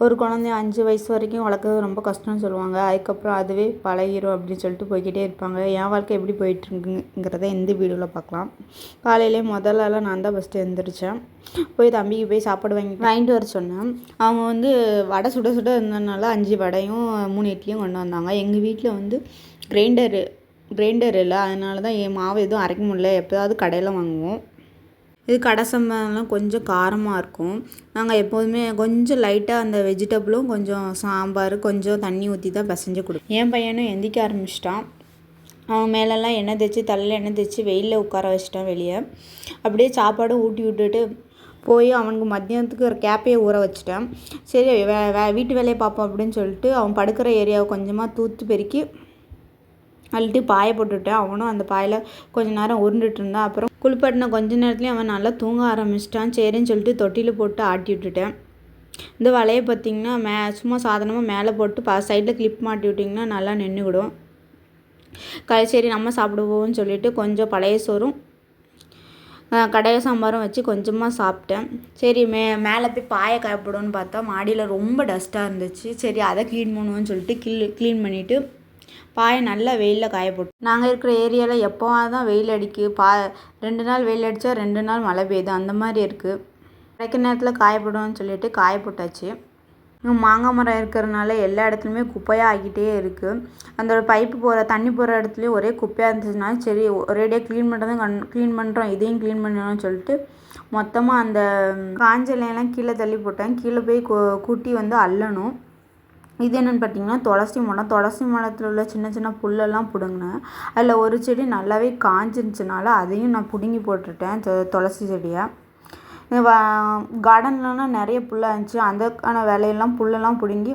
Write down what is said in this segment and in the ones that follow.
ஒரு குழந்தைய 5 வயசு வரைக்கும் வளர்க்குறது ரொம்ப கஷ்டம்னு சொல்லுவாங்க. அதுக்கப்புறம் அதுவே பழகிரும் அப்படின்னு சொல்லிட்டு போய்க்கிட்டே இருப்பாங்க. என் வாழ்க்கை எப்படி போயிட்டுருக்குங்கிறத இந்த வீடியோவில் பார்க்கலாம். காலையிலே முதல்லலாம் நான் தான் ஃபஸ்ட்டு எழுந்திரிச்சேன். போய் தம்பிக்கு போய் சாப்பாடு வாங்கிட்டு வர சொன்னேன். அவங்க வந்து வடை சுட சுட இருந்ததுனால 5 வடையும் 3 இட்லியும் கொண்டு வந்தாங்க. எங்கள் வீட்டில் வந்து கிரைண்டர் இல்லை, அதனால தான் என் மாவு எதுவும் அரைக்க முடியல. எப்போயாவது கடையில் வாங்குவோம். இது கடை சம்பளம்லாம் கொஞ்சம் காரமாக இருக்கும். நாங்கள் எப்போதுமே கொஞ்சம் லைட்டாக அந்த வெஜிடபிளும் கொஞ்சம் சாம்பார் கொஞ்சம் தண்ணி ஊற்றி தான் பிசைஞ்சு கொடுப்போம். என் பையனும் எந்திரிக்க ஆரம்பிச்சிட்டான். அவன் மேலெல்லாம் எண்ணெய் தேய்ச்சி தலையில் எண்ணெய் தேய்ச்சி வெயிலில் உட்கார வச்சிட்டான் வெளியே. அப்படியே சாப்பாடும் ஊட்டி விட்டுட்டு போய் அவனுக்கு மத்தியானத்துக்கு ஒரு கேப்பையை ஊற வச்சிட்டேன். சரி வீட்டு வேலையை பார்ப்போம் அப்படின்னு சொல்லிட்டு அவன் படுக்கிற ஏரியாவை கொஞ்சமாக தூத்து பெருக்கி அள்ளிட்டு பாயை போட்டுவிட்டேன். அவனும் அந்த பாயில் கொஞ்சம் நேரம் உருண்டுட்டு இருந்தான். அப்புறம் குளிப்பாட்டின கொஞ்ச நேரத்துலேயும் அவன் நல்லா தூங்க ஆரம்பிச்சிட்டான். சரின்னு சொல்லிட்டு தொட்டியில் போட்டு ஆட்டி விட்டுட்டேன். இந்த வலையை பார்த்திங்கன்னா சும்மா சாதாரணமாக மேலே போட்டு சைடில் கிளிப் மாட்டி விட்டிங்கன்னா நல்லா நின்றுக்கிடும். சரி நம்ம சாப்பிடுவோம்னு சொல்லிவிட்டு கொஞ்சம் பழைய சோறும் கடலை சாம்பாரும் வச்சு கொஞ்சமாக சாப்பிட்டேன். சரி மேலே போய் பாயை காயப்படும்னு பார்த்தா மாடியில் ரொம்ப டஸ்ட்டாக இருந்துச்சு. சரி அதை க்ளீன் பண்ணுவோன்னு சொல்லிட்டு க்ளீன் பண்ணிவிட்டு பாயை நல்லா வெயிலில் காய போட்டு, நாங்கள் இருக்கிற ஏரியாவில் எப்போவாது தான் வெயில் அடிக்கு. 2 நாள் வெயில் அடித்தா 2 நாள் மழை பெய்யுது, அந்த மாதிரி இருக்குது. கிடைக்கிற நேரத்தில் காயப்படும்னு சொல்லிட்டு காய போட்டாச்சு. மாங்காய் மரம் இருக்கிறதுனால எல்லா இடத்துலையுமே குப்பையாக ஆகிட்டே இருக்குது. அந்த பைப்பு தண்ணி போகிற இடத்துலையும் ஒரே குப்பையாக இருந்துச்சுன்னா சரி ஒரேடியாக க்ளீன் பண்ணுறோம், இதையும் க்ளீன் பண்ணணும்னு சொல்லிட்டு மொத்தமாக அந்த காஞ்ச இலையெல்லாம் கீழே தள்ளி போட்டேன். கீழே போய் கூட்டி வந்து அள்ளணும். இது என்னென்னு பார்த்தீங்கன்னா துளசி மரத்தில் உள்ள சின்ன சின்ன புல்லெல்லாம் பிடுங்கினேன். அதில் ஒரு செடி நல்லாவே காஞ்சிருந்துச்சுனால அதையும் நான் பிடுங்கி போட்டுட்டேன். துளசி செடியை கார்டன்லலாம் நிறைய புல்லாக இருந்துச்சு. அதுக்கான வேலையெல்லாம் புல்லெல்லாம் பிடுங்கி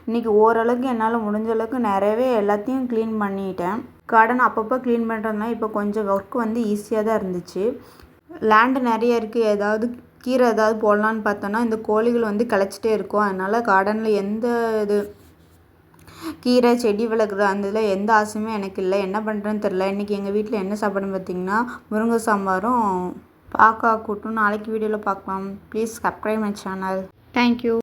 இன்றைக்கி ஓரளவுக்கு என்னால் முடிஞ்ச அளவுக்கு நிறையவே எல்லாத்தையும் க்ளீன் பண்ணிட்டேன். கார்டன் அப்பப்போ க்ளீன் பண்ணுறதுனால இப்போ கொஞ்சம் ஒர்க் வந்து ஈஸியாக தான் இருந்துச்சு. லேண்டு நிறைய இருக்குது. ஏதாவது கீரை ஏதாவது போடலான்னு பார்த்தோன்னா இந்த கோழிகள் வந்து கிளச்சிட்டே இருக்கும். அதனால் கார்டனில் எந்த இது கீரை செடி வளர்க்குற அந்த இதில் எந்த ஆசையுமே எனக்கு இல்லை. என்ன பண்ணுறேன்னு தெரில. இன்றைக்கி எங்கள் வீட்டில் என்ன சாப்பாடுன்னு பார்த்திங்கன்னா முருங்கை சாம்பாரும் பாக்கா கூட்டும். நாளைக்கு வீடியோவில் பார்க்கலாம். Please subscribe my channel. Thank you.